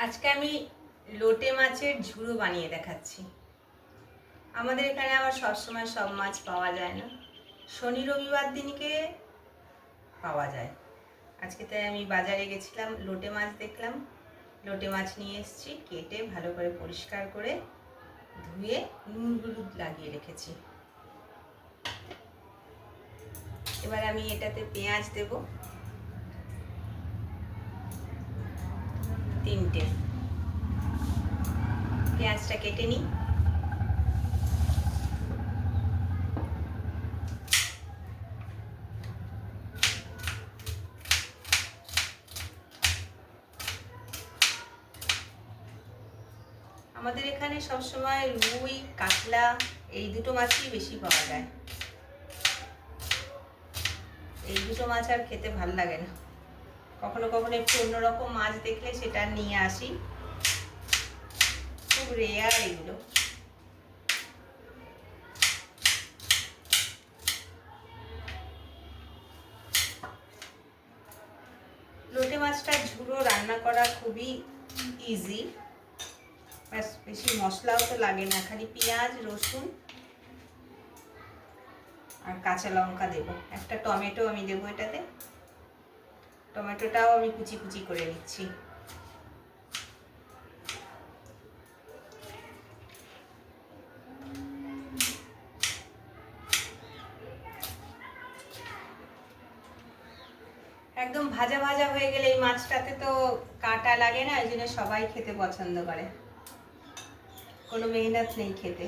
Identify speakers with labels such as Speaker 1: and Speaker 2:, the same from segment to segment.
Speaker 1: আজকে আমি লোটে মাছের ঝুড়ো বানিয়ে দেখাচ্ছি। আমাদের এখানে আবার সবসময় সব মাছ পাওয়া যায় না, শনি রবিবার দিনকে পাওয়া যায়। আজকে তাই আমি বাজারে গেছিলাম, লোটে মাছ দেখলাম, লোটে মাছ নিয়ে এসেছি। কেটে ভালো করে পরিষ্কার করে ধুয়ে নুন হলুদ লাগিয়ে রেখেছি। এবার আমি এটাতে পেঁয়াজ দেব, 3টে পেঁয়াজটা কেটে নিই। আমাদের এখানে সবসময় রুই কাতলা এই দুটো মাছই বেশি পাওয়া যায়। এই দুটো মাছ আর খেতে ভাল লাগে না। কখনো কখনো একটু অন্যরকম মাছ দেখলে সেটা নিয়ে আসি, খুব রেয়ার এগুলো। লোটে মাছটার ঝুড়ো রান্না করা খুবই ইজি, ব্যাস বেশি মশলাও তো লাগে না, খালি পেঁয়াজ রসুন আর কাঁচা লঙ্কা দেবো, একটা টমেটো আমি দেবো এটাতে। টমেটোটাও আমি কুচি কুচি করে নিচ্ছি। একদম ভাজা ভাজা হয়ে গেলে এই মাছটাতে তো কাঁটা লাগে না, ওই জন্য সবাই খেতে পছন্দ করে, কোনো মেহনত নেই খেতে।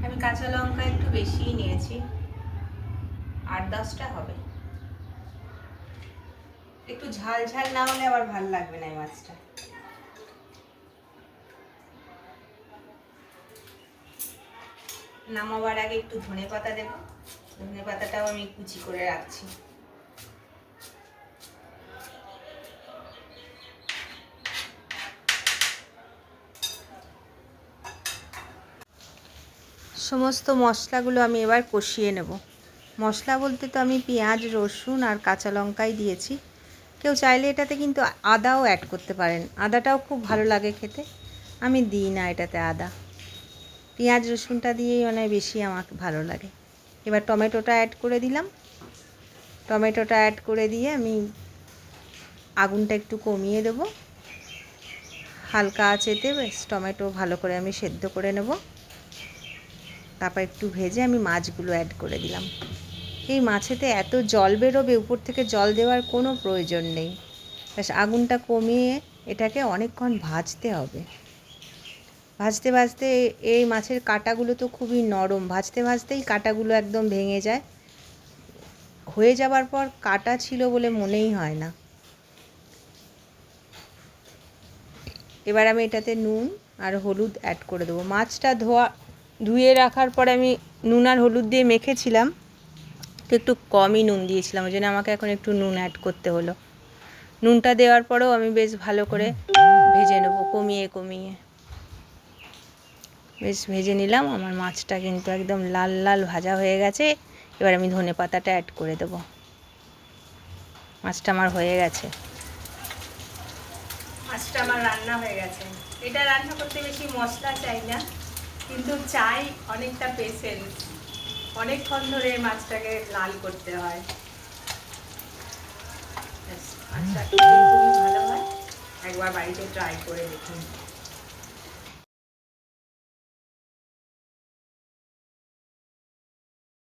Speaker 1: আমি কাঁচা লঙ্কা একটু বেশিই নিয়েছি, 8-10টা হবে। একটু ঝাল ঝাল না হলে আবার ভাল লাগবে না এই মাছটা। নামাবার আগে একটু ধনে পাতা দেবো, ধনে পাতাটাও আমি কুচি করে রাখছি। সমস্ত মশলাগুলো আমি এবার কষিয়ে নেব। মশলা বলতে তো আমি পেঁয়াজ রসুন আর কাঁচা লঙ্কাই দিয়েছি, কেউ চাইলে এটাতে কিন্তু আদাও অ্যাড করতে পারেন, আদাটাও খুব ভালো লাগে খেতে। আমি দিই না এটাতে আদা, পেঁয়াজ রসুনটা দিয়েই মানে বেশি আমাকে ভালো লাগে। এবার টমেটোটা অ্যাড করে দিলাম। টমেটোটা অ্যাড করে দিয়ে আমি আগুনটা একটু কমিয়ে দেবো, হালকা আঁচেতে বেশ টমেটো ভালো করে আমি সেদ্ধ করে নেব। তারপর একটু ভেজে আমি মাছগুলো অ্যাড করে দিলাম। এই মাছেতে এত জল বেরোবে, উপর থেকে জল দেওয়ার কোনো প্রয়োজন নেই, ব্যাস আগুনটা কমিয়ে এটাকে অনেকক্ষণ ভাজতে হবে। ভাজতে ভাজতে এই মাছের কাঁটাগুলো তো খুবই নরম, ভাজতে ভাজতেই কাঁটাগুলো একদম ভেঙে যায়, হয়ে যাবার পর কাঁটা ছিল বলে মনেই হয় না। এবার আমি এটাতে নুন আর হলুদ অ্যাড করে দেবো। মাছটা ধুয়ে রাখার পরে আমি নুন আর হলুদ দিয়ে মেখেছিলাম, তো একটু কমই নুন দিয়েছিলাম, ওই জন্য আমাকে এখন একটু নুন অ্যাড করতে হলো। নুনটা দেওয়ার পরেও আমি বেশ ভালো করে ভেজে নেব, কমিয়ে কমিয়ে বেশ ভেজে নিলাম। আমার মাছটা কিন্তু একদম লাল লাল ভাজা হয়ে গেছে। এবার আমি ধনে পাতাটা অ্যাড করে দেবো। মাছটা আমার হয়ে গেছে, মাছটা আমার রান্না হয়ে গেছে। এটা রান্না করতে বেশি মশলা চাই না, কিন্তু চাই অনেকটা পেশেন্স, অনেকক্ষণ ধরে মাছটাকে লাল করতে হয়। মাছটা খুবই ভালো হয়, একবার বাড়িতে ট্রাই করে দেখুন।